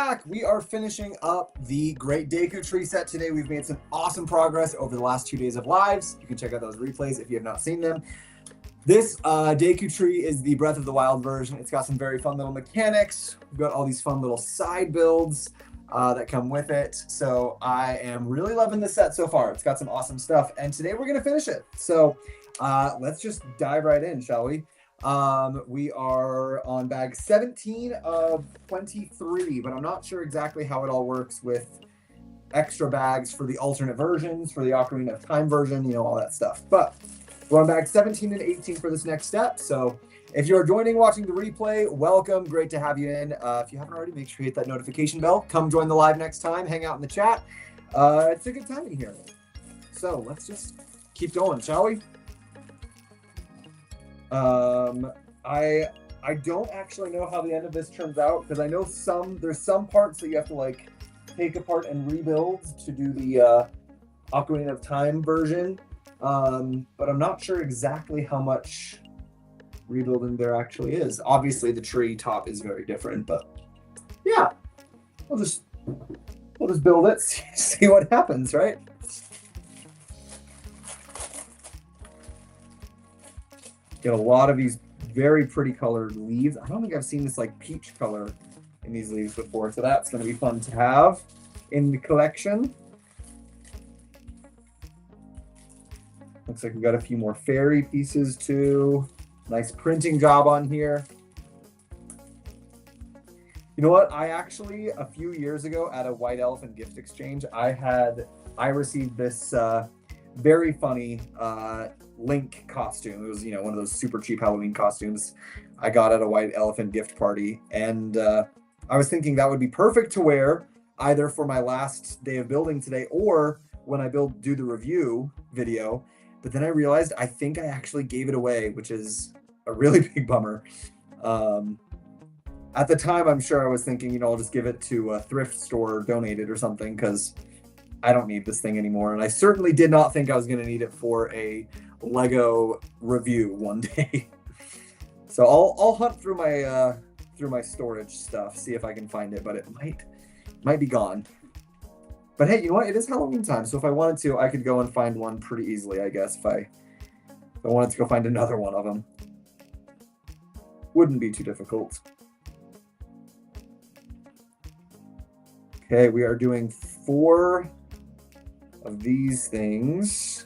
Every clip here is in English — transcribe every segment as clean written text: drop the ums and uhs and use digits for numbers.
back. We are finishing up the Great Deku Tree set today. We've made some awesome progress over the last 2 days of lives. You can check out those replays if you have not seen them. This Deku Tree is the Breath of the Wild version. It's got some very fun little mechanics. We've got all these fun little side builds that come with it. So I am really loving this set so far. It's got some awesome stuff. And today we're going to finish it. So let's just dive right in, shall we? We are on bag 17 of 23, but I'm not sure exactly how it all works with extra bags for the alternate versions, for the Ocarina of Time version, you know, all that stuff. But we're on bag 17 and 18 for this next step. So if you're watching the replay, welcome. Great to have you in. If you haven't already, make sure you hit that notification bell. Come join the live next time. Hang out in the chat. It's a good time in here. So let's just keep going, shall we? I don't actually know how the end of this turns out, because I know there's some parts that you have to like take apart and rebuild to do the Ocarina of Time version, but I'm not sure exactly how much rebuilding there actually is. Obviously the tree top is very different, but yeah, we'll just build it, see what happens, right? Get a lot of these very pretty colored leaves. I don't think I've seen this like peach color in these leaves before, so that's going to be fun to have in the collection. Looks like we've got a few more fairy pieces too. Nice printing job on here. You know what? I actually, a few years ago at a White Elephant gift exchange, I received this very funny Link costume. It was, you know, one of those super cheap Halloween costumes I got at a White Elephant gift party. And I was thinking that would be perfect to wear either for my last day of building today or when I do the review video. But then I realized I think I actually gave it away, which is a really big bummer. At the time, I'm sure I was thinking, you know, I'll just give it to a thrift store, donate it or something, because I don't need this thing anymore. And I certainly did not think I was going to need it for a Lego review one day. So I'll hunt through my storage stuff, see if I can find it, but it might be gone. But hey, you know what? It is Halloween time, so if I wanted to, I could go and find one pretty easily, I guess, if I wanted to go find another one of them. Wouldn't be too difficult. Okay, we are doing 4 of these things,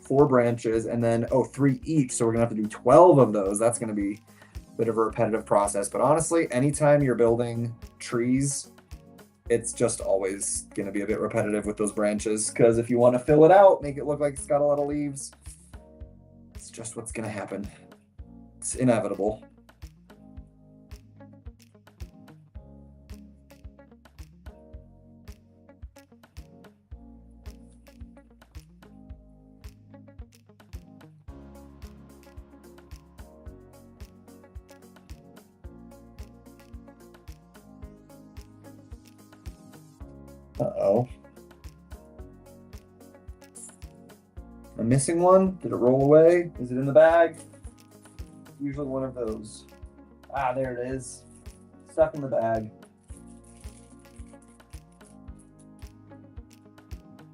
4 branches, and then 3 each, so we're gonna have to do 12 of those. That's gonna be a bit of a repetitive process, but honestly, anytime you're building trees, it's just always gonna be a bit repetitive with those branches, because if you want to fill it out, make it look like it's got a lot of leaves, it's just what's gonna happen. It's inevitable. Uh-oh. I'm missing one. Did it roll away? Is it in the bag? Usually one of those. Ah, there it is. Stuck in the bag.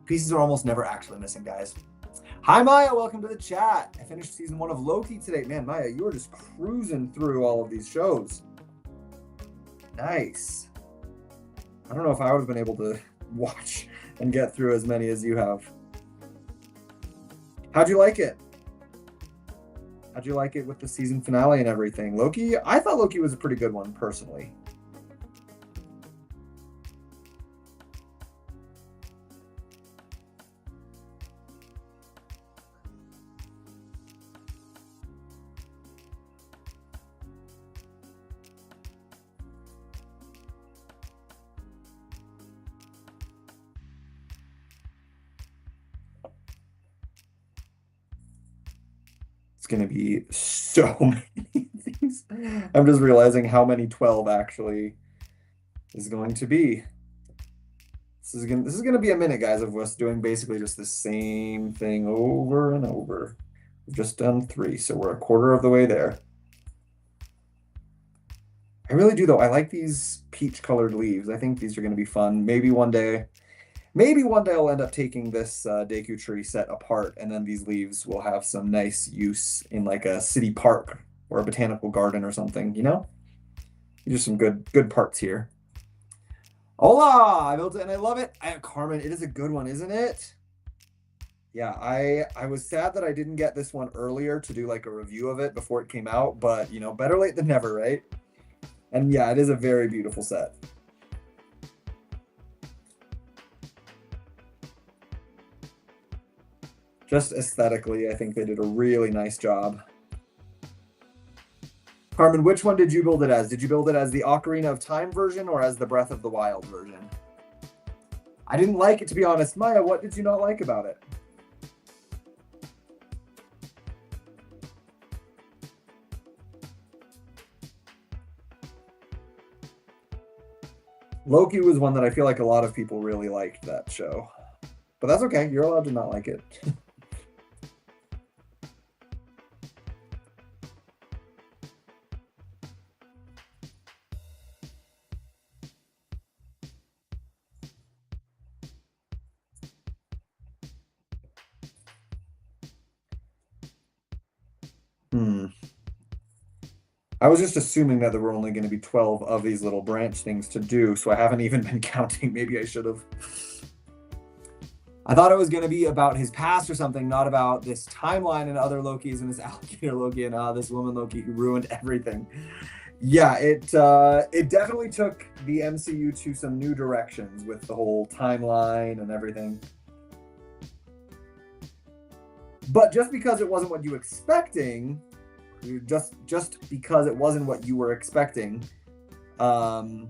Pieces are almost never actually missing, guys. Hi, Maya. Welcome to the chat. I finished season 1 of Loki today. Man, Maya, you are just cruising through all of these shows. Nice. I don't know if I would have been able to watch and get through as many as you have. How'd you like it? How'd you like it with the season finale and everything? Loki, I thought Loki was a pretty good one, personally. It's going to be so many things. I'm just realizing how many 12 actually is going to be. This is going to be a minute, guys, of us doing basically just the same thing over and over. We've just done 3, so we're a quarter of the way there. I really do though. I like these peach colored leaves. I think these are going to be fun. Maybe one day I'll end up taking this Deku Tree set apart, and then these leaves will have some nice use in like a city park or a botanical garden or something, you know? These are some good parts here. Hola! I built it and I love it. Carmen, it is a good one, isn't it? Yeah, I was sad that I didn't get this one earlier to do like a review of it before it came out, but you know, better late than never, right? And yeah, it is a very beautiful set. Just aesthetically, I think they did a really nice job. Carmen, which one did you build it as? Did you build it as the Ocarina of Time version or as the Breath of the Wild version? I didn't like it, to be honest. Maya, what did you not like about it? Loki was one that I feel like a lot of people really liked that show. But that's okay. You're allowed to not like it. Hmm. I was just assuming that there were only going to be 12 of these little branch things to do, so I haven't even been counting. Maybe I should have. I thought it was going to be about his past or something, not about this timeline and other Lokis and this alligator Loki and this woman Loki who ruined everything. Yeah, it definitely took the MCU to some new directions with the whole timeline and everything. But just because it wasn't what you were expecting, just because it wasn't what you were expecting, um,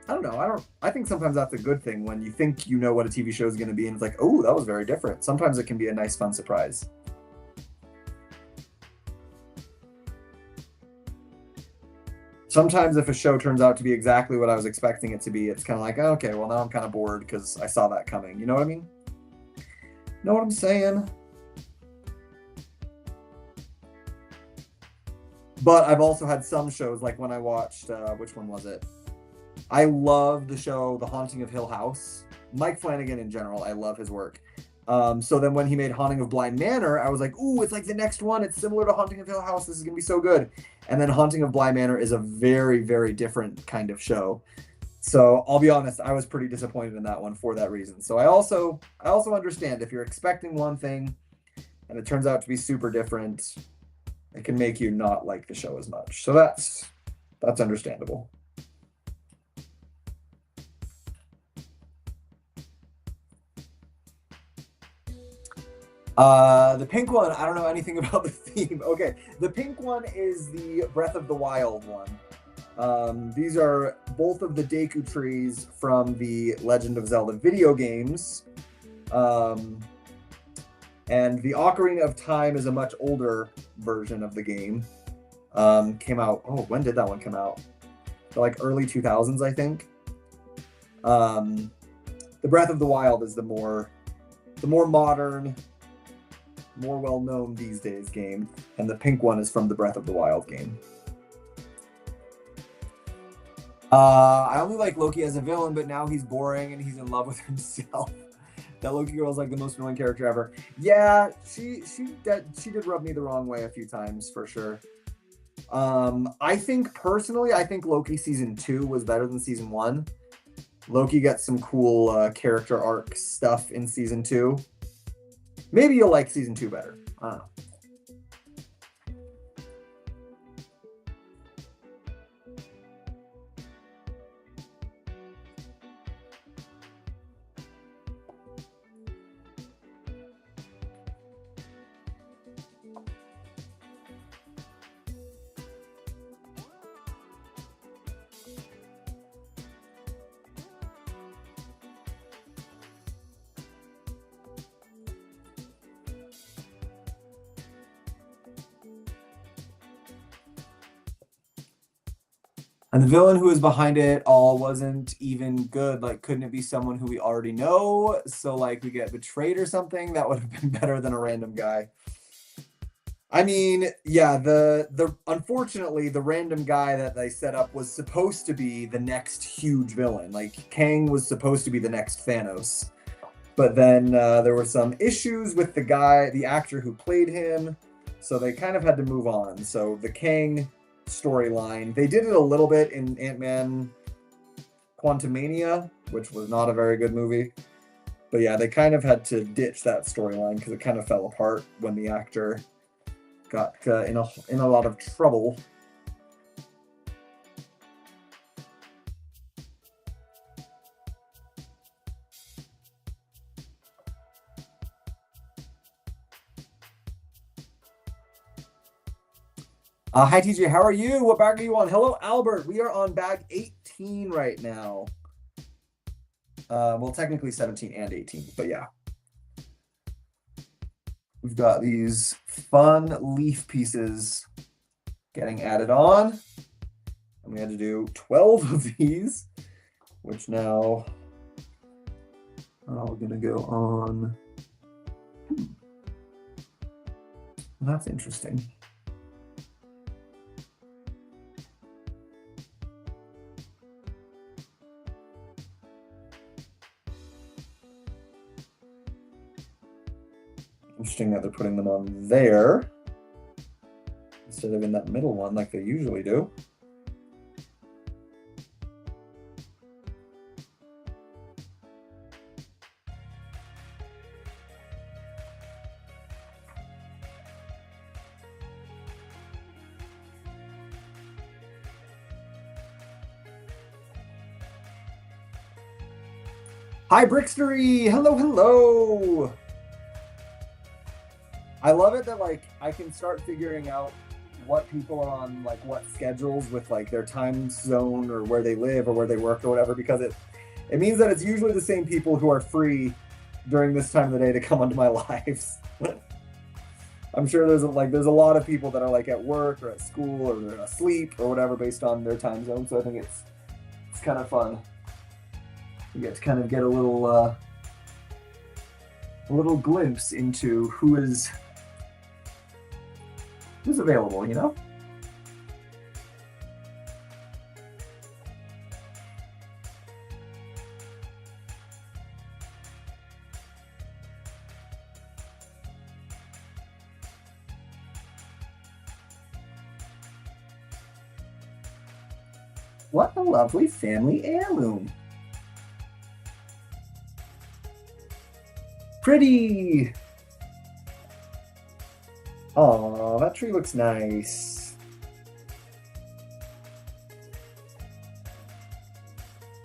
I don't know. I think sometimes that's a good thing when you think you know what a TV show is going to be, and it's like, oh, that was very different. Sometimes it can be a nice, fun surprise. Sometimes if a show turns out to be exactly what I was expecting it to be, it's kind of like, oh, okay, well now I'm kind of bored because I saw that coming. You know what I mean? Know what I'm saying? But I've also had some shows, like when I watched, which one was it? I love the show The Haunting of Hill House. Mike Flanagan in general, I love his work. So then when he made Haunting of Bly Manor, I was like, ooh, it's like the next one. It's similar to Haunting of Hill House. This is going to be so good. And then Haunting of Bly Manor is a very, very different kind of show. So I'll be honest, I was pretty disappointed in that one for that reason. So I also understand if you're expecting one thing and it turns out to be super different, it can make you not like the show as much. So that's understandable. The pink one, I don't know anything about the theme. Okay, the pink one is the Breath of the Wild one. These are both of the Deku trees from the Legend of Zelda video games. Um, and the Ocarina of Time is a much older version of the game. Came out, oh, when did that one come out? Like early 2000s, I think. Um, the Breath of the Wild is the more modern, more well-known these days game, and the pink one is from the Breath of the Wild game. I only like Loki as a villain, but now he's boring and he's in love with himself. That Loki girl is like the most annoying character ever. Yeah, she did rub me the wrong way a few times for sure. I think personally, I think Loki season 2 was better than season 1. Loki gets some cool character arc stuff in season 2. Maybe you'll like season 2 better. I don't know. And the villain who was behind it all wasn't even good. Like, couldn't it be someone who we already know? So, like, we get betrayed or something? That would have been better than a random guy. I mean, yeah, the unfortunately the random guy that they set up was supposed to be the next huge villain. Like Kang was supposed to be the next Thanos. But then there were some issues with the actor who played him, so they kind of had to move on. So the Kang storyline, they did it a little bit in Ant-Man Quantumania, which was not a very good movie. But yeah, they kind of had to ditch that storyline because it kind of fell apart when the actor got in a lot of trouble. Hi TJ, how are you? What bag are you on? Hello Albert, we are on bag 18 right now. Well, technically 17 and 18, but yeah. We've got these fun leaf pieces getting added on. And we had to do 12 of these, which now we're gonna go on. That's interesting. Interesting that they're putting them on there instead of in that middle one like they usually do. Hi Brickstery! Hello, hello! I love it that like I can start figuring out what people are on, like what schedules with like their time zone or where they live or where they work or whatever, because it means that it's usually the same people who are free during this time of the day to come onto my lives. I'm sure there's a lot of people that are like at work or at school or they're asleep or whatever based on their time zone. So I think it's kind of fun. You get to kind of get a little glimpse into who's available, you know? What a lovely family heirloom. Pretty. Oh, that tree looks nice.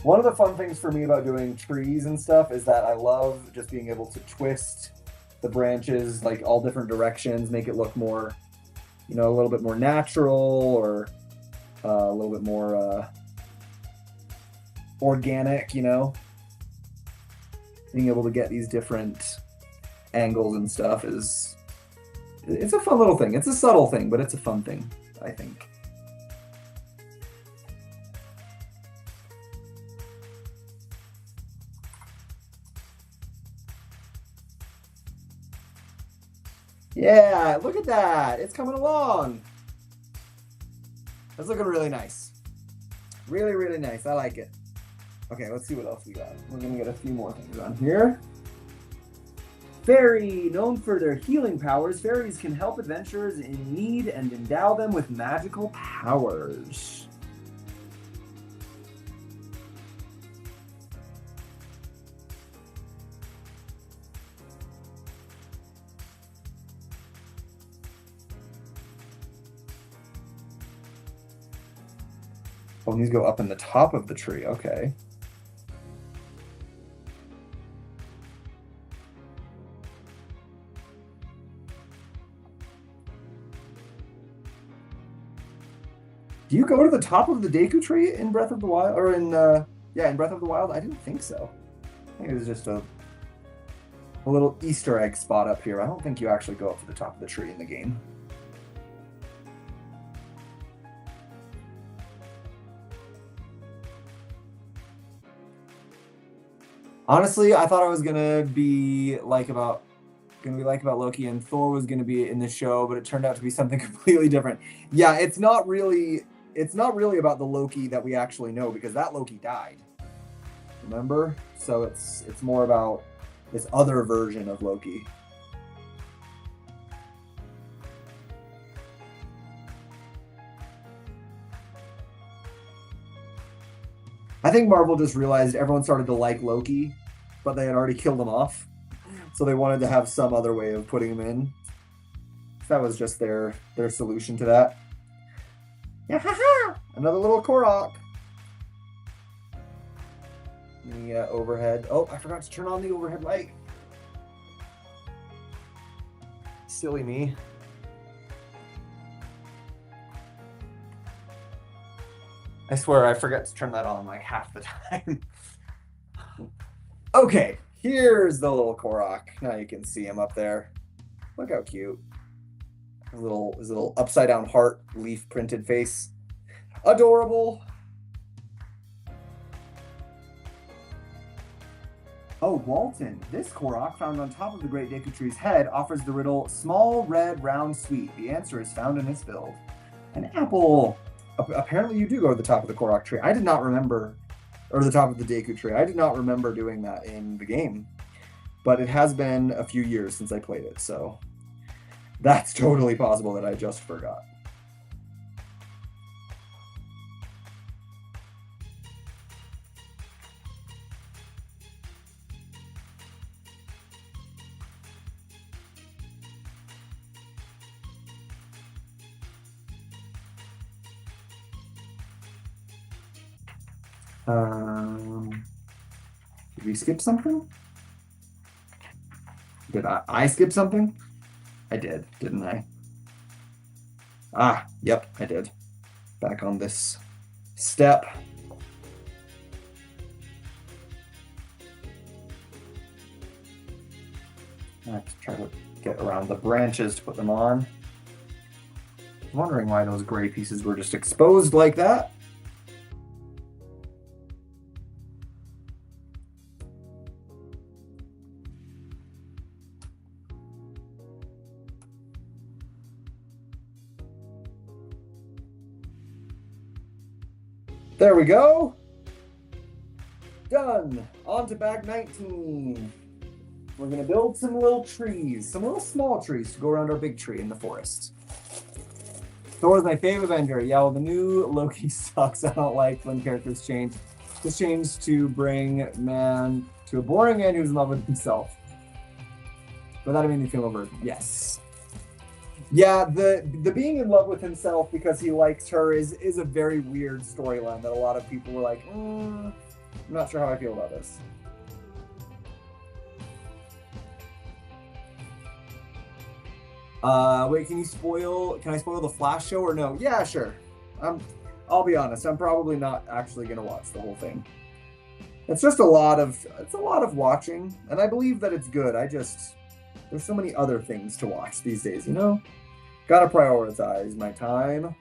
One of the fun things for me about doing trees and stuff is that I love just being able to twist the branches like all different directions, make it look more, a little bit more natural or a little bit more organic, Being able to get these different angles and stuff it's a fun little thing. It's a subtle thing, but it's a fun thing, I think. Yeah, look at that. It's coming along. That's looking really nice. Really, really nice. I like it. Okay, let's see what else we got. We're going to get a few more things on here. Fairy, known for their healing powers, fairies can help adventurers in need and endow them with magical powers. Oh, these go up in the top of the tree. Okay. Do you go to the top of the Deku Tree in Breath of the Wild, or in Breath of the Wild? I didn't think so. I think it was just a little Easter egg spot up here. I don't think you actually go up to the top of the tree in the game. Honestly, I thought I was gonna be like about gonna be like about Loki, and Thor was gonna be in the show, but it turned out to be something completely different. Yeah, it's not really about the Loki that we actually know, because that Loki died. Remember? So it's more about this other version of Loki. I think Marvel just realized everyone started to like Loki, but they had already killed him off. So they wanted to have some other way of putting him in. That was just their solution to that. Yeah, haha! Another little Korok. The overhead. Oh, I forgot to turn on the overhead light. Silly me. I swear I forget to turn that on like half the time. Okay, here's the little Korok. Now you can see him up there. Look how cute. His little upside down heart leaf printed face. Adorable. Oh, Walton. This Korok, found on top of the Great Deku Tree's head, offers the riddle, small, red, round, sweet. The answer is found in its build. An apple. Apparently you do go to the top of the Korok tree. I did not remember, or the top of the Deku Tree. I did not remember doing that in the game. But it has been a few years since I played it, so that's totally possible that I just forgot. Did we skip something? Did I skip something? I did, didn't I? Ah, yep, I did. Back on this step. I have to try to get around the branches to put them on. I'm wondering why those gray pieces were just exposed like that. There we go. Done. On to bag 19. We're going to build some little trees, some little small trees to go around our big tree in the forest. Thor is my favorite Avenger. Yeah, well, the new Loki sucks. I don't like when characters change. This changed to bring man to a boring man who's in love with himself. Without having the female version. Yes. Yeah, the being in love with himself because he likes her is a very weird storyline that a lot of people were like, I'm not sure how I feel about this. Wait, can I spoil the Flash show or no? Yeah, sure. I'll be honest, I'm probably not actually gonna watch the whole thing. It's just a lot of watching, and I believe that it's good. There's so many other things to watch these days, you know? Gotta prioritize my time.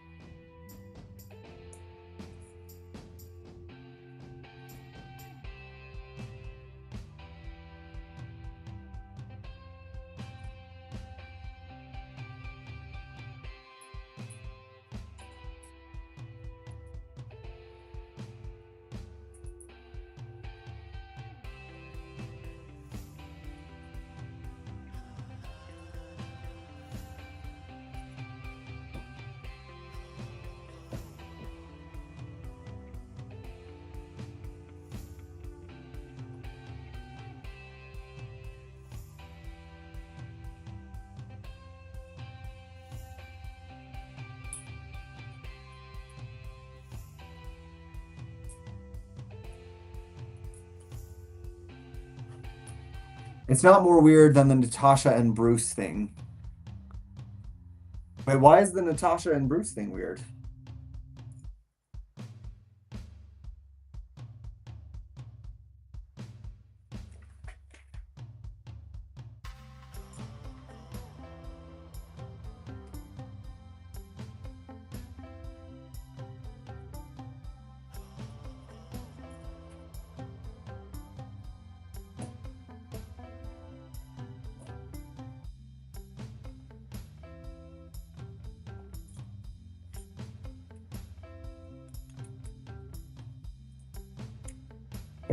It's not more weird than the Natasha and Bruce thing. Wait, why is the Natasha and Bruce thing weird?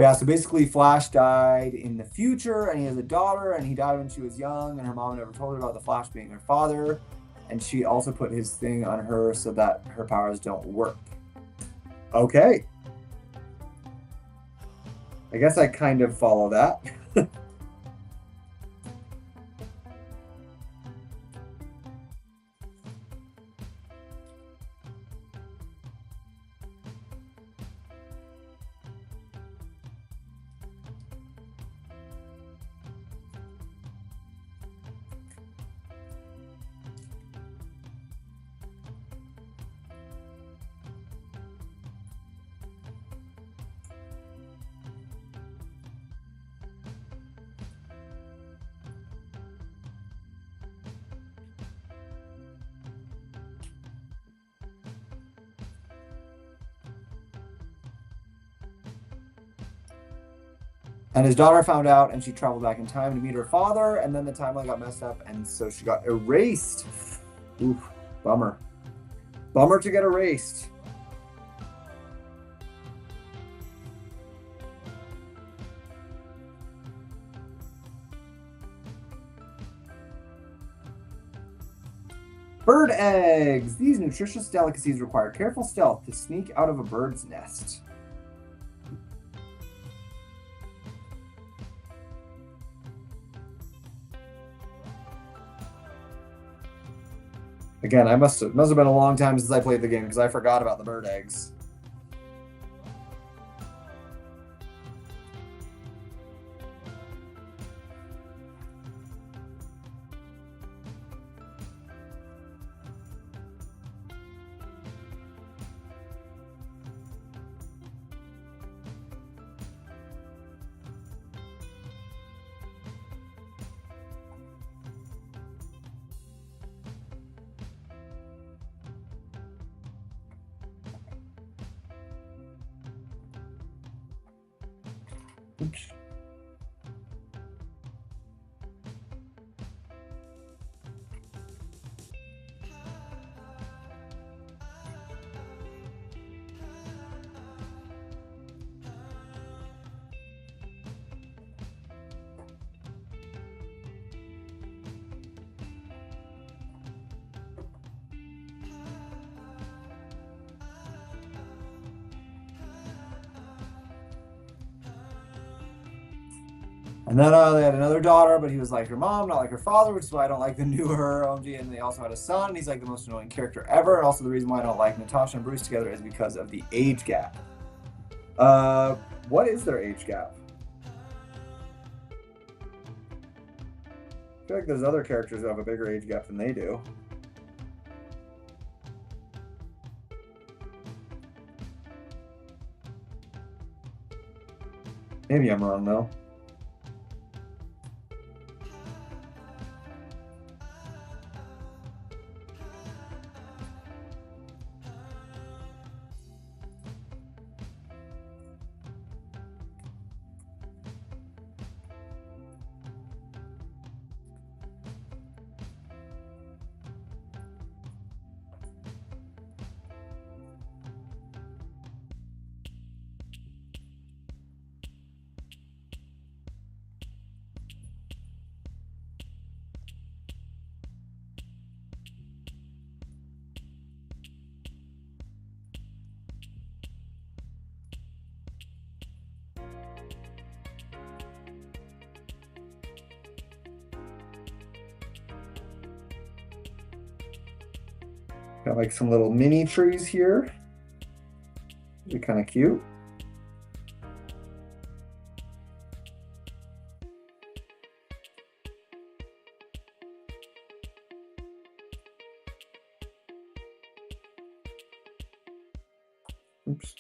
Yeah, so basically Flash died in the future and he has a daughter and he died when she was young and her mom never told her about the Flash being her father. And she also put his thing on her so that her powers don't work. Okay. I guess I kind of follow that. And his daughter found out and she traveled back in time to meet her father. And then the timeline got messed up. And so she got erased. Oof, bummer. Bummer to get erased. Bird eggs. These nutritious delicacies require careful stealth to sneak out of a bird's nest. Again, it must have been a long time since I played the game because I forgot about the bird eggs. Oops. And then they had another daughter, but he was like her mom, not like her father, which is why I don't like the newer OMG. And they also had a son. He's like the most annoying character ever. And also the reason why I don't like Natasha and Bruce together is because of the age gap. What is their age gap? I feel like there's other characters who have a bigger age gap than they do. Maybe I'm wrong though. Got like some little mini trees here. They're kind of cute. Oops.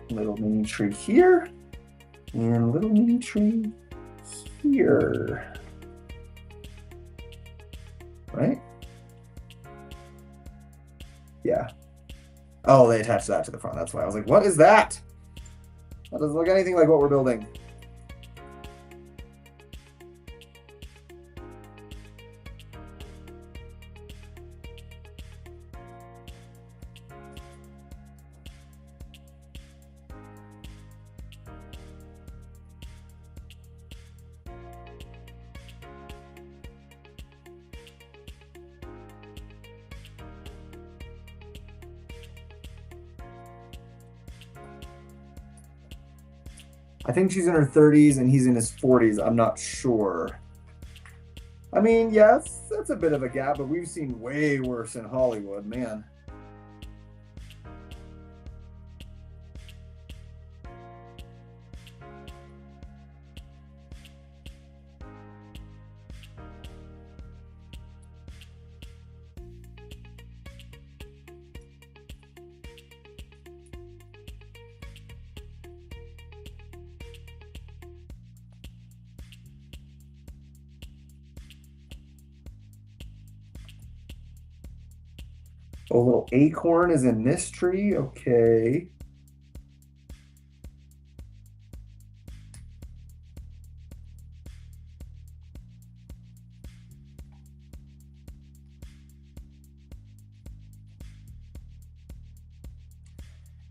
Little mini tree here. And little mini tree here. Right? Yeah. Oh, they attached that to the front. That's why I was like, what is that? That doesn't look anything like what we're building. I think she's in her 30s and he's in his 40s. I'm not sure. I mean, yes, that's a bit of a gap, but we've seen way worse in Hollywood, man. Oh, little acorn is in this tree. Okay.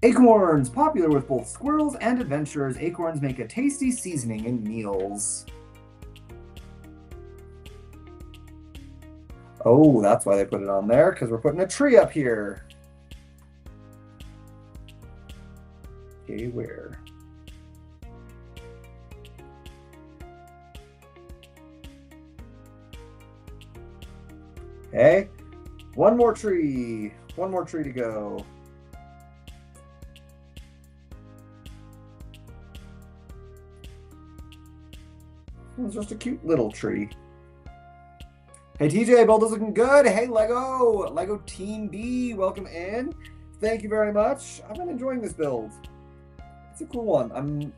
Acorns, popular with both squirrels and adventurers. Acorns make a tasty seasoning in meals. Oh, that's why they put it on there, because we're putting a tree up here. Okay, where? Okay. One more tree. One more tree to go. It's just a cute little tree. Hey TJ, build is looking good. Hey Lego Team B, welcome in. Thank you very much. I've been enjoying this build. It's a cool one. I'm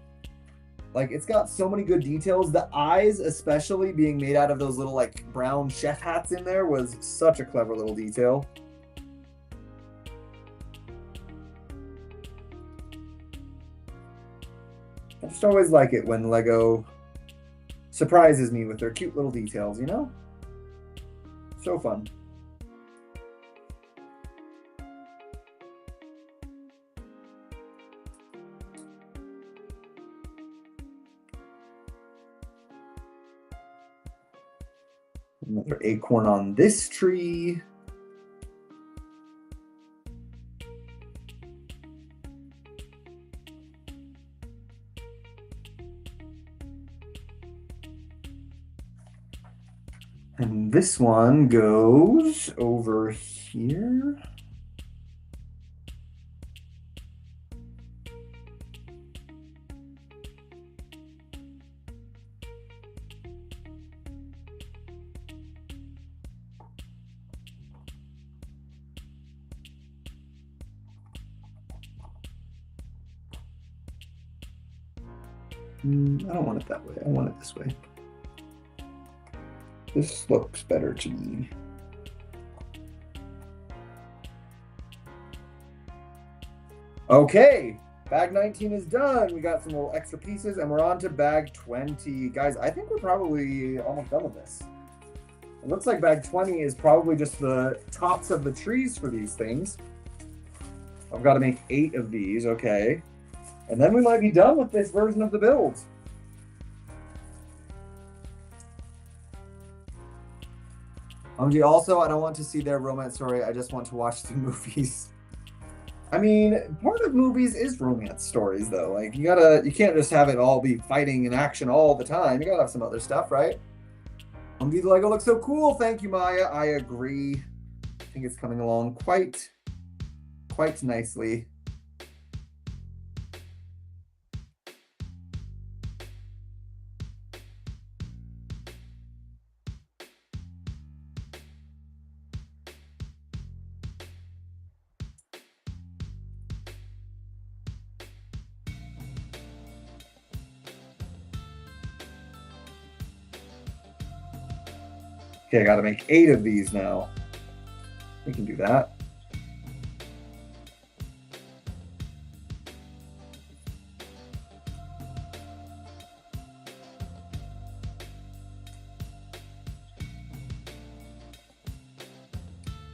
like, it's got so many good details. The eyes, especially being made out of those little like brown chef hats in there, was such a clever little detail. I just always like it when Lego surprises me with their cute little details, you know? So fun. Another acorn on this tree. And this one goes over here. I don't want it that way. I want it this way. This looks better to me. Okay, bag 19 is done. We got some little extra pieces and we're on to bag 20. Guys, I think we're probably almost done with this. It looks like bag 20 is probably just the tops of the trees for these things. I've got to make 8 of these, okay. And then we might be done with this version of the build. Also, I don't want to see their romance story. I just want to watch the movies. I mean, part of movies is romance stories, though. Like, you can't just have it all be fighting and action all the time. You gotta have some other stuff, right? The Lego looks so cool. Thank you, Maya. I agree. I think it's coming along quite nicely. Okay, I gotta make 8 of these now. We can do that.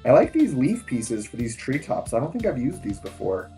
I like these leaf pieces for these treetops. I don't think I've used these before.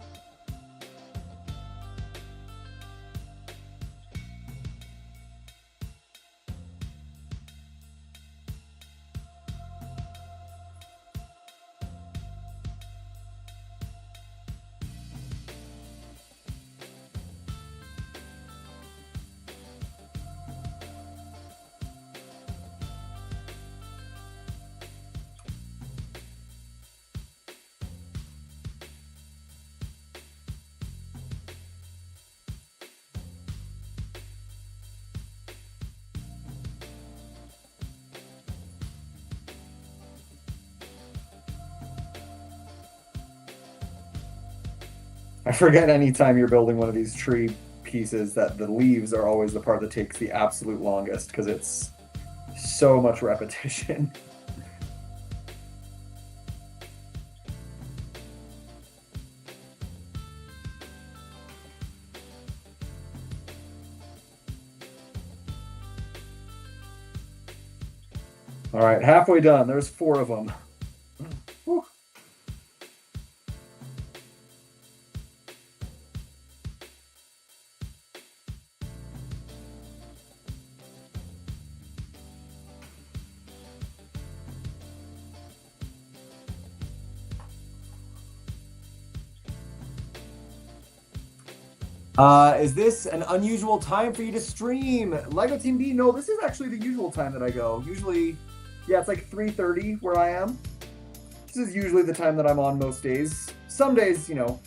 I forget anytime you're building one of these tree pieces that the leaves are always the part that takes the absolute longest because it's so much repetition. All right, halfway done. There's 4 of them. Whew. Is this an unusual time for you to stream? Lego Team B, no, this is actually the usual time that I go. Usually, yeah, it's like 3:30 where I am. This is usually the time that I'm on most days. Some days, you know,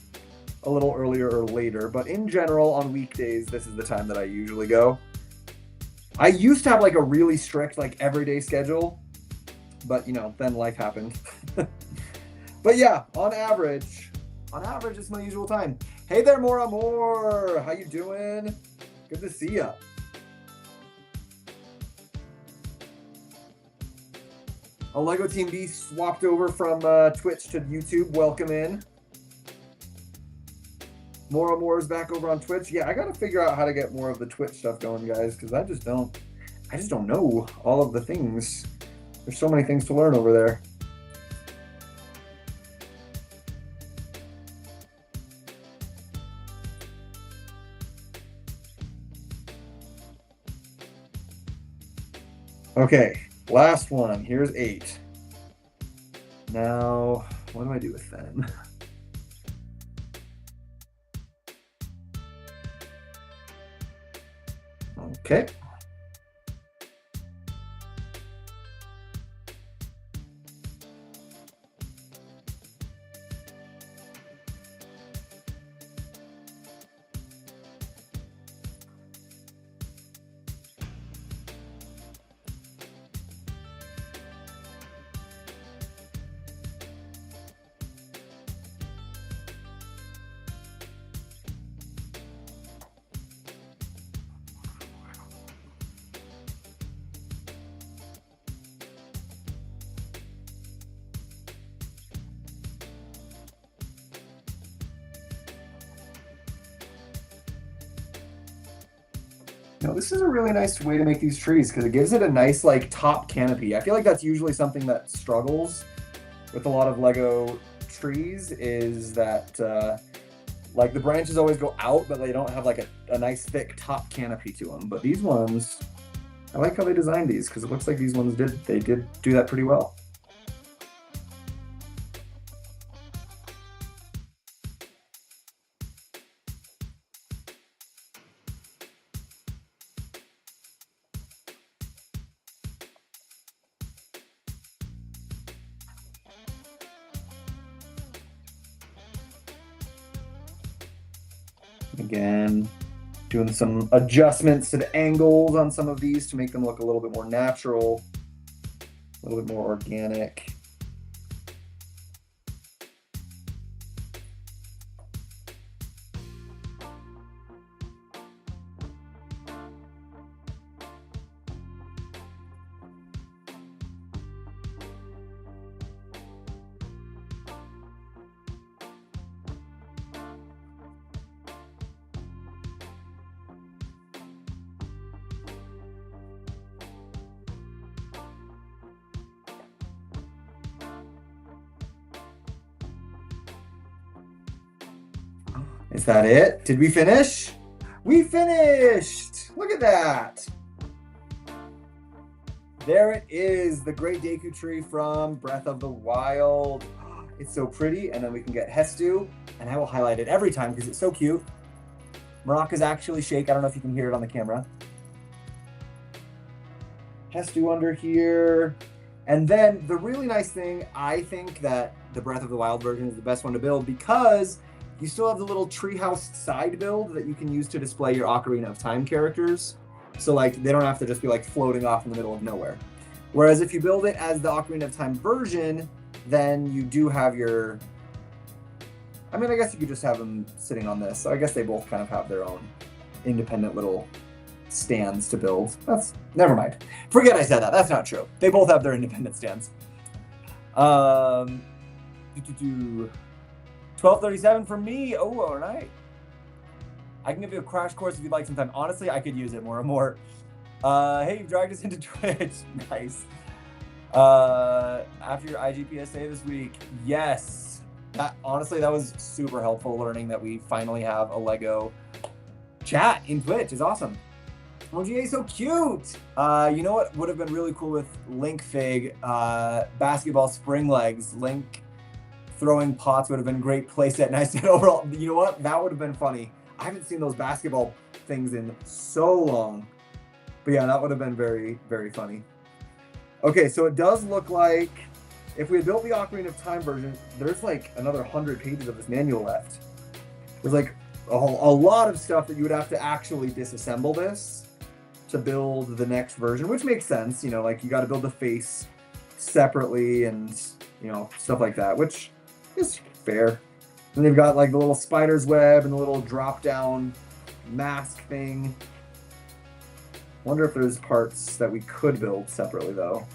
a little earlier or later, but in general, on weekdays, this is the time that I usually go. I used to have like a really strict, like everyday schedule, but you know, then life happened. But yeah, on average, it's my usual time. Hey there, more amor. How you doing? Good to see ya. Oh, Lego Team B swapped over from Twitch to YouTube. Welcome in. More amor is back over on Twitch. Yeah, I gotta figure out how to get more of the Twitch stuff going, guys, because I just don't know all of the things. There's so many things to learn over there. Okay, last one. Here's 8. Now, what do I do with them? Okay. No, this is a really nice way to make these trees because it gives it a nice like top canopy. I feel like that's usually something that struggles with a lot of Lego trees is that like the branches always go out, but they don't have like a nice thick top canopy to them. But these ones, I like how they designed these because it looks like these ones did do that pretty well. Again, doing some adjustments to the angles on some of these to make them look a little bit more natural, a little bit more organic. Is that it? Did we finish? We finished! Look at that! There it is, the Great Deku Tree from Breath of the Wild. It's so pretty, and then we can get Hestu, and I will highlight it every time because it's so cute. Maracas actually shake. I don't know if you can hear it on the camera. Hestu under here. And then the really nice thing, I think that the Breath of the Wild version is the best one to build because you still have the little treehouse side build that you can use to display your Ocarina of Time characters. So like they don't have to just be like floating off in the middle of nowhere. Whereas if you build it as the Ocarina of Time version, then you do have your... I mean, I guess you could just have them sitting on this. So I guess they both kind of have their own independent little stands to build. That's... Never mind. Forget I said that. That's not true. They both have their independent stands. 1237 for me. Oh, all right. I can give you a crash course if you'd like sometime. Honestly, I could use it more and more. Hey, you've dragged us into Twitch. Nice. After your IGPSA this week, yes. Honestly, that was super helpful learning that we finally have a Lego chat in Twitch. It's awesome. OGA is so cute. You know what would have been really cool with Link Fig? Basketball spring legs. Link throwing pots would have been a great playset. And I said overall, you know what? That would have been funny. I haven't seen those basketball things in so long. But yeah, that would have been very, very funny. Okay, so it does look like if we had built the Ocarina of Time version, there's like another 100 pages of this manual left. There's like a lot of stuff that you would have to actually disassemble this to build the next version, which makes sense. You know, like you got to build the face separately and, you know, stuff like that, which is fair. And they've got like the little spider's web and the little drop down mask thing. Wonder if there's parts that we could build separately though.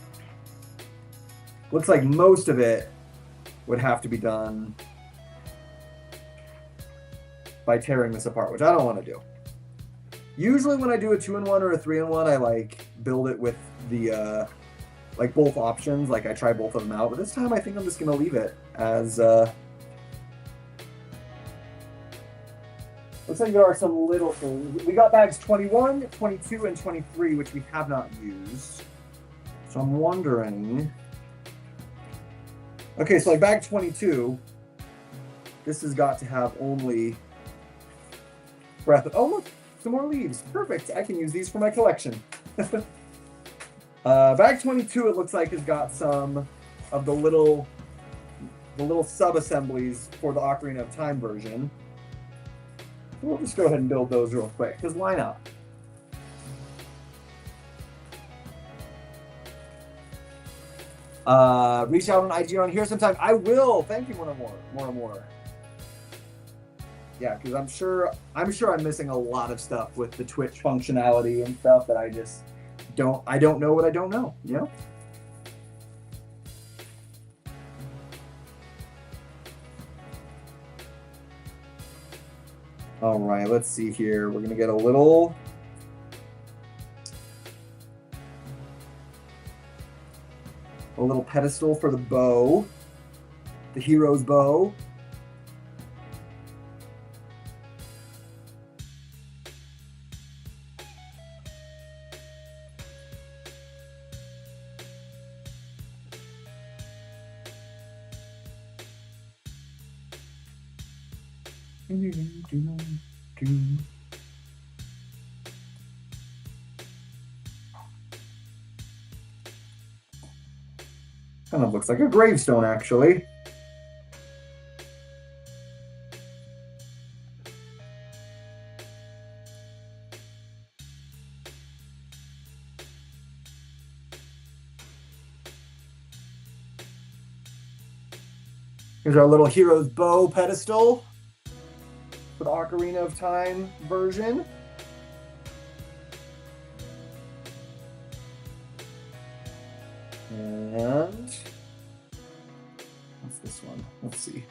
Looks like most of it would have to be done by tearing this apart, which I don't want to do. Usually when I do a 2-in-1 or a 3-in-1, I like build it with the like both options. Like I try both of them out, but this time I think I'm just gonna leave it as looks like there are some little things. We got bags 21, 22, and 23, which we have not used. So I'm wondering. Okay, so like bag 22, this has got to have only Breath of... Oh, look, some more leaves. Perfect. I can use these for my collection. Bag 22, it looks like, has got some of the little sub-assemblies for the Ocarina of Time version. We'll just go ahead and build those real quick, because why not? Reach out on IG on here sometime. I will. Thank you, more. Yeah, because I'm sure I'm missing a lot of stuff with the Twitch functionality and stuff that I just don't know what I don't know, you know? All right, let's see here. We're gonna get a little pedestal for the bow, the hero's bow. Kind of looks like a gravestone, actually. Here's our little hero's bow pedestal for the Ocarina of Time version. And what's this one? Let's see.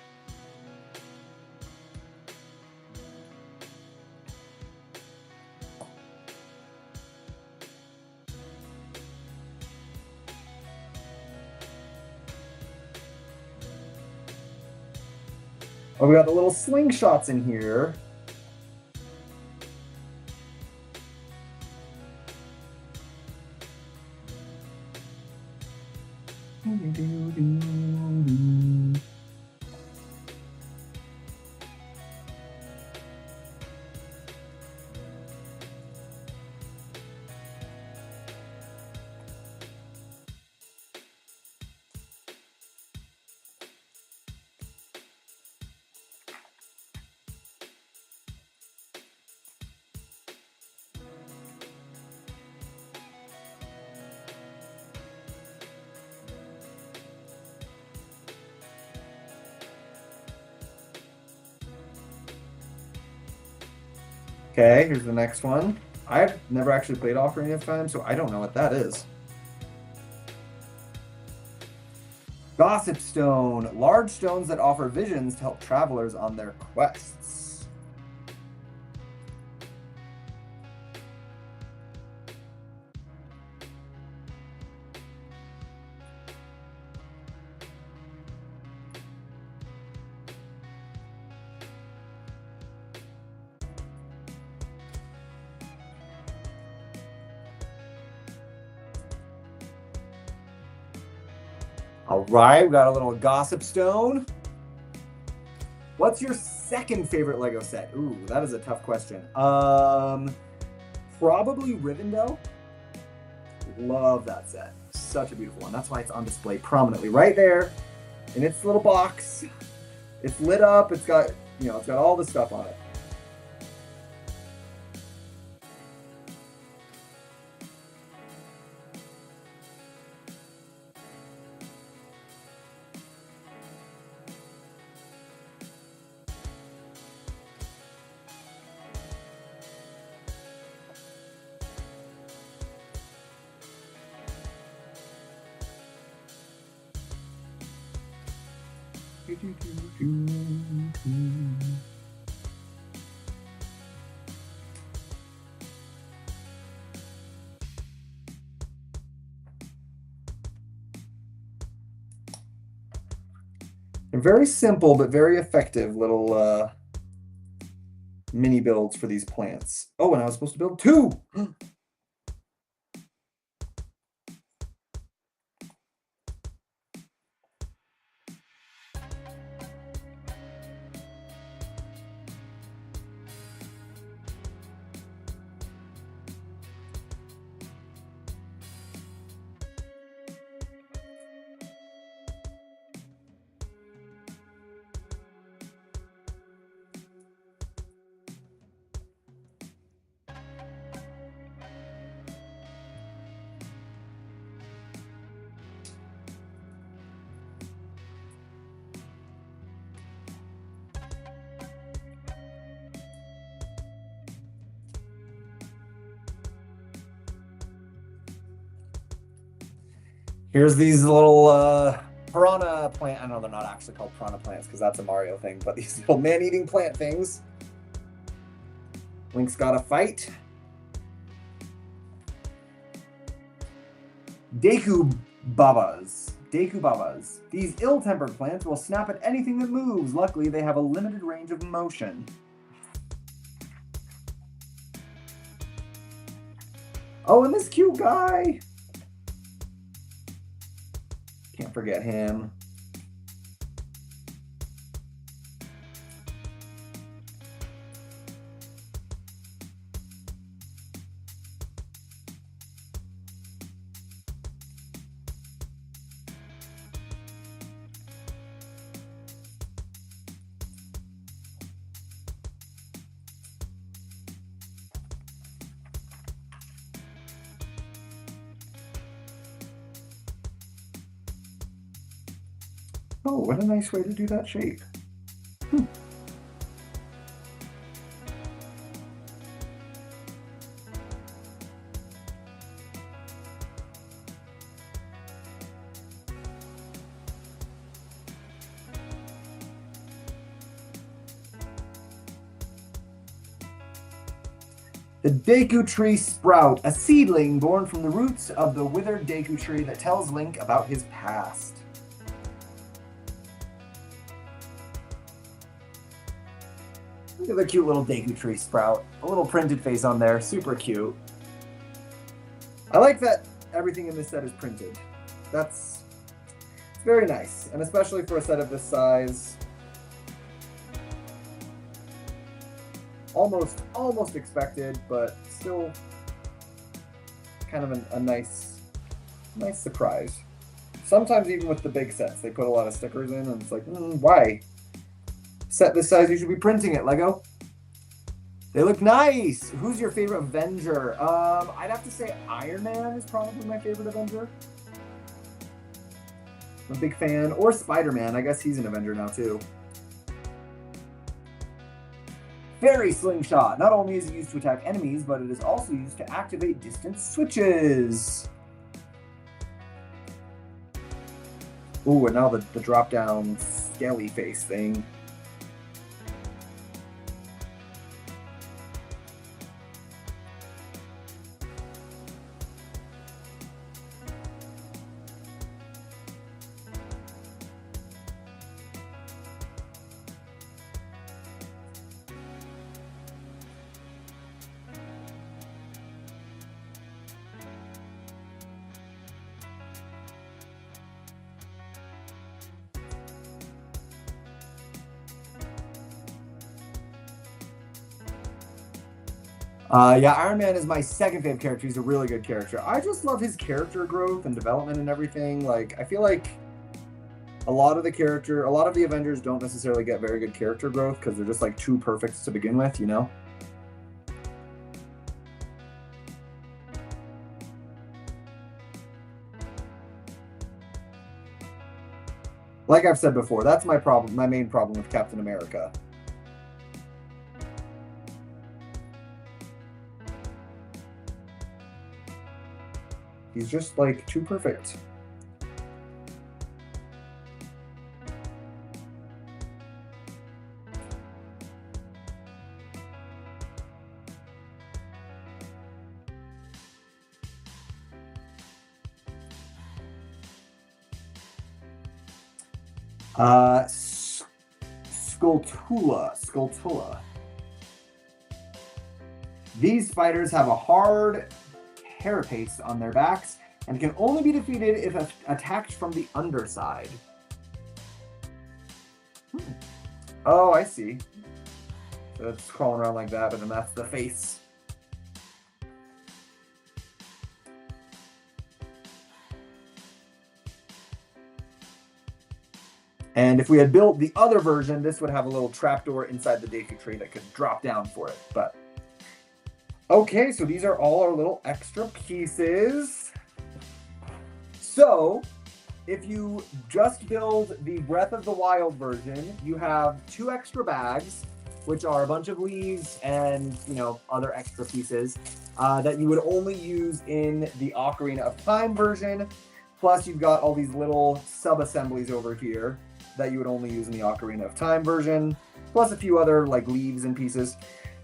Oh, we got the little slingshots in here. Okay, here's the next one. I've never actually played Ocarina of Time, so I don't know what that is. Gossip Stone. Large stones that offer visions to help travelers on their quests. All right, we got a little Gossip Stone. What's your second favorite Lego set? Ooh, that is a tough question. Probably Rivendell. Love that set. Such a beautiful one. That's why it's on display prominently right there in its little box. It's lit up. It's got, it's got all the stuff on it. They're very simple but very effective little mini builds for these plants. Oh, and I was supposed to build two. Here's these little piranha plant. I know they're not actually called piranha plants because that's a Mario thing, but these little man-eating plant things. Link's got to fight. Deku Babas. Deku Babas. These ill-tempered plants will snap at anything that moves. Luckily, they have a limited range of motion. Oh, and this cute guy. Can't forget him. Oh, what a nice way to do that shape. The Deku Tree Sprout, a seedling born from the roots of the withered Deku Tree that tells Link about his past. Look at the cute little Deku Tree sprout. A little printed face on there. Super cute. I like that everything in this set is printed. It's very nice. And especially for a set of this size. Almost expected, but still kind of a nice surprise. Sometimes even with the big sets, they put a lot of stickers in, and it's like, why? Set this size, you should be printing it, Lego. They look nice. Who's your favorite Avenger? I'd have to say Iron Man is probably my favorite Avenger. I'm a big fan. Or Spider-Man. I guess he's an Avenger now, too. Fairy Slingshot. Not only is it used to attack enemies, but it is also used to activate distance switches. Ooh, and now the drop-down scaly face thing. Yeah, Iron Man is my second favorite character. He's a really good character. I just love his character growth and development and everything. Like, I feel like a lot of the Avengers don't necessarily get very good character growth because they're just like too perfect to begin with, you know? Like I've said before, that's my problem, my main problem with Captain America. He's just like too perfect. Skulltula. These fighters have a hard carapace on their backs and can only be defeated if attacked from the underside. Oh, I see. So it's crawling around like that, but then that's the face. And if we had built the other version, this would have a little trapdoor inside the Deku Tree that could drop down for it. But okay, so these are all our little extra pieces. So if you just build the Breath of the Wild version, you have 2 extra bags, which are a bunch of leaves and, you know, other extra pieces that you would only use in the Ocarina of Time version. Plus, you've got all these little sub-assemblies over here that you would only use in the Ocarina of Time version, plus a few other like leaves and pieces.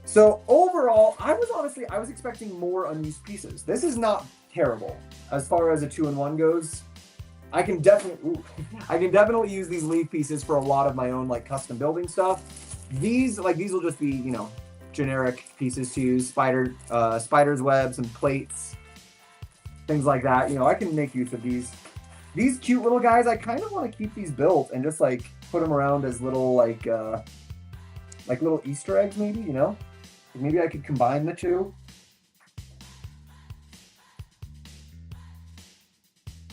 So overall, I was expecting more unused pieces. This is not terrible as far as a 2-in-1 goes. I can definitely use these leaf pieces for a lot of my own like custom building stuff. These will just be, you know, generic pieces to use, spider's webs and plates, things like that. You know, I can make use of these. These cute little guys, I kind of want to keep these built and just like put them around as little like little Easter eggs, maybe, you know? Maybe I could combine the two.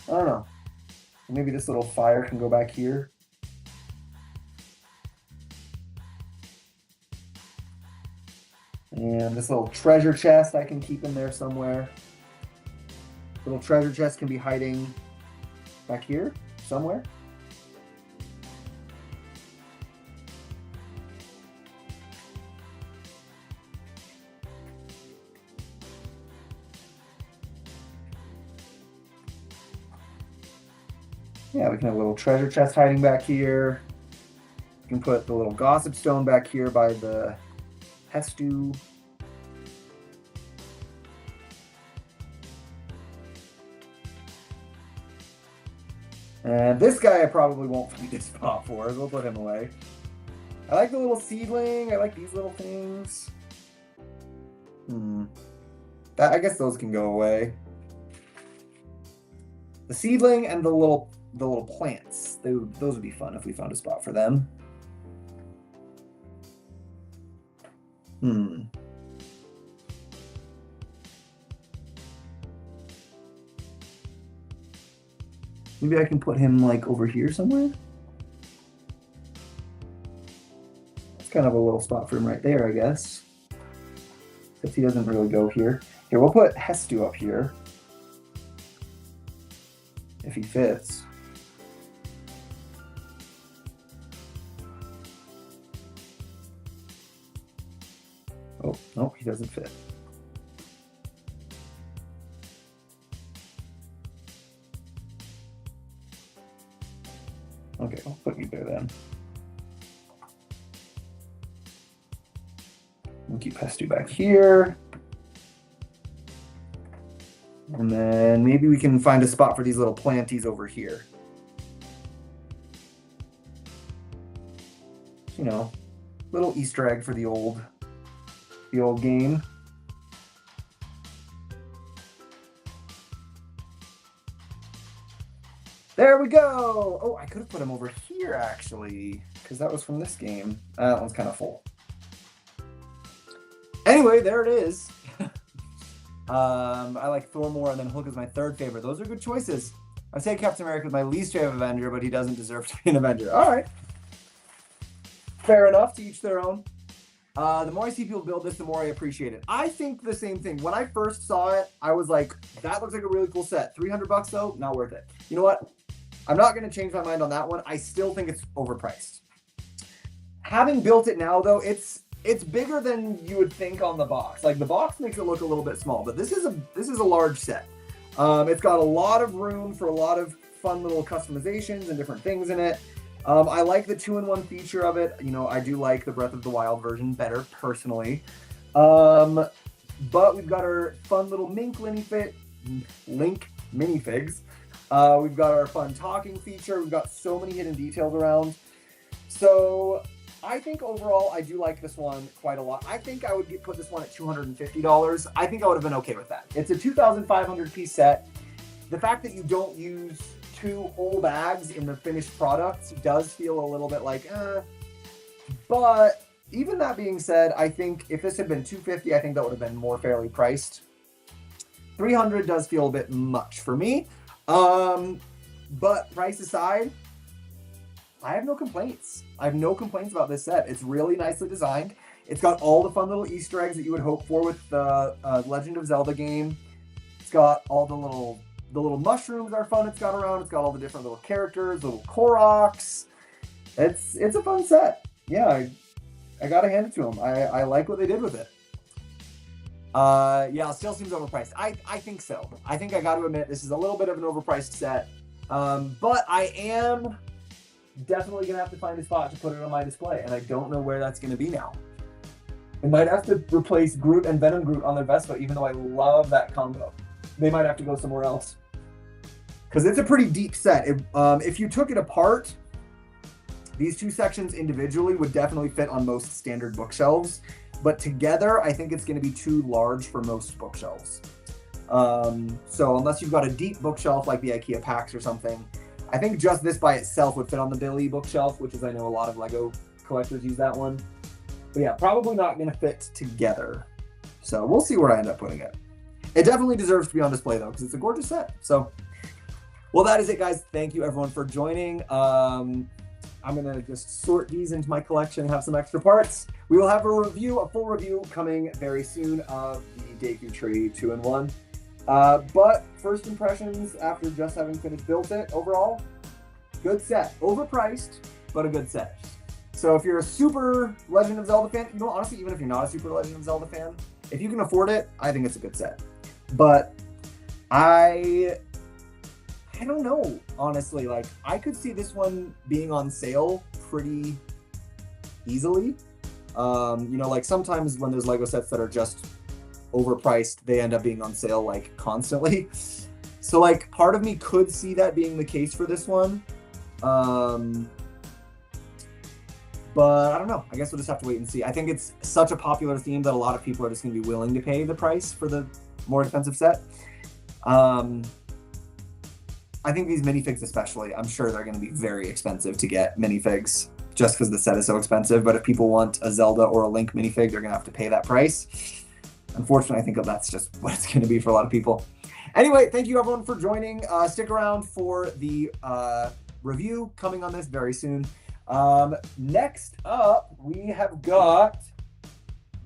I don't know. Maybe this little fire can go back here. And this little treasure chest I can keep in there somewhere. Little treasure chest can be hiding back here somewhere. Yeah, we can have a little treasure chest hiding back here. You can put the little gossip stone back here by the Hestu. And this guy I probably won't find a spot for. We'll put him away. I like the little seedling. I like these little things. I guess those can go away. The seedling and the little plants. Those would be fun if we found a spot for them. Maybe I can put him like over here somewhere. That's kind of a little spot for him right there, I guess. Except he doesn't really go here. Here, we'll put Hestu up here. If he fits. Oh, no, he doesn't fit. Okay, I'll put you there then. We'll keep Hestu back here. And then maybe we can find a spot for these little planties over here. You know, little Easter egg for the old game. There we go. Oh, I could have put him over here actually, because that was from this game. That one's kind of full. Anyway, there it is. I like Thor more, and then Hulk is my third favorite. Those are good choices. I'd say Captain America is my least favorite Avenger, but he doesn't deserve to be an Avenger. All right. Fair enough, to each their own. The more I see people build this, the more I appreciate it. I think the same thing. When I first saw it, I was like, that looks like a really cool set. $300 though, not worth it. You know what? I'm not going to change my mind on that one. I still think it's overpriced. Having built it now, though, it's bigger than you would think on the box. Like, the box makes it look a little bit small, but this is a large set. It's got a lot of room for a lot of fun little customizations and different things in it. I like the 2-in-1 feature of it. You know, I do like the Breath of the Wild version better, personally. But we've got our fun little Link minifigs. We've got our fun talking feature. We've got so many hidden details around. So I think overall, I do like this one quite a lot. I think I would put this one at $250. I think I would have been okay with that. It's a 2,500 piece set. The fact that you don't use 2 whole bags in the finished products does feel a little bit like, But even that being said, I think if this had been $250, I think that would have been more fairly priced. $300 does feel a bit much for me. But price aside, I have no complaints. I have no complaints about this set. It's really nicely designed. It's got all the fun little Easter eggs that you would hope for with the Legend of Zelda game. It's got all the little mushrooms are fun it's got around. It's got all the different little characters, little Koroks. It's a fun set. Yeah, I gotta hand it to them. I like what they did with it. Yeah, it still seems overpriced. I think so. I think I got to admit this is a little bit of an overpriced set. But I am definitely going to have to find a spot to put it on my display, and I don't know where that's going to be now. I might have to replace Groot and Venom Groot on their Vespa, even though I love that combo. They might have to go somewhere else. Because it's a pretty deep set. If you took it apart, these 2 sections individually would definitely fit on most standard bookshelves. But together, I think it's going to be too large for most bookshelves. So unless you've got a deep bookshelf like the IKEA PAX or something, I think just this by itself would fit on the Billy bookshelf, which is, I know a lot of Lego collectors use that one. But yeah, probably not going to fit together. So we'll see where I end up putting it. It definitely deserves to be on display though, because it's a gorgeous set. So, well, that is it, guys. Thank you everyone for joining. I'm going to just sort these into my collection and have some extra parts. We will have a full review coming very soon of the Deku Tree 2-in-1. But first impressions after just having finished built it, overall, good set. Overpriced, but a good set. So if you're a super Legend of Zelda fan, honestly, even if you're not a super Legend of Zelda fan, if you can afford it, I think it's a good set. But I don't know, honestly. Like, I could see this one being on sale pretty easily. Like sometimes when there's Lego sets that are just overpriced, they end up being on sale like constantly. So like part of me could see that being the case for this one. But I don't know. I guess we'll just have to wait and see. I think it's such a popular theme that a lot of people are just going to be willing to pay the price for the more expensive set. I think these minifigs especially, I'm sure they're going to be very expensive to get minifigs just because the set is so expensive. But if people want a Zelda or a Link minifig, they're going to have to pay that price. Unfortunately, I think that's just what it's going to be for a lot of people. Anyway, thank you everyone for joining. Stick around for the review coming on this very soon. Next up, we have got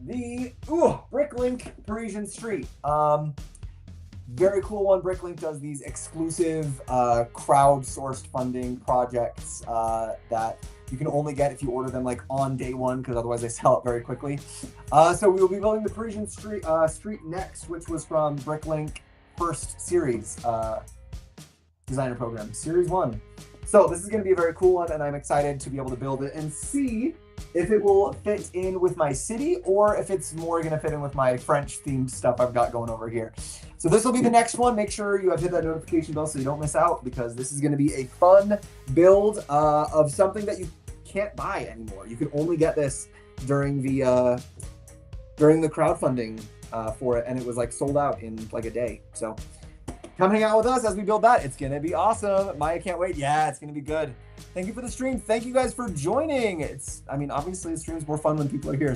the Bricklink Parisian Street. Very cool one. Bricklink does these exclusive crowd-sourced funding projects that you can only get if you order them like on day one, because otherwise they sell it very quickly. So we will be building the Parisian Street next, which was from Bricklink first series designer program, Series 1. So this is going to be a very cool one, and I'm excited to be able to build it and see if it will fit in with my city or if it's more going to fit in with my French-themed stuff I've got going over here. So this will be the next one. Make sure you have hit that notification bell so you don't miss out, because this is going to be a fun build of something that you can't buy anymore. You can only get this during the crowdfunding for it, and it was like sold out in like a day. So come hang out with us as we build that. It's going to be awesome. Maya can't wait. Yeah, it's going to be good. Thank you for the stream. Thank you guys for joining. Obviously the stream's more fun when people are here.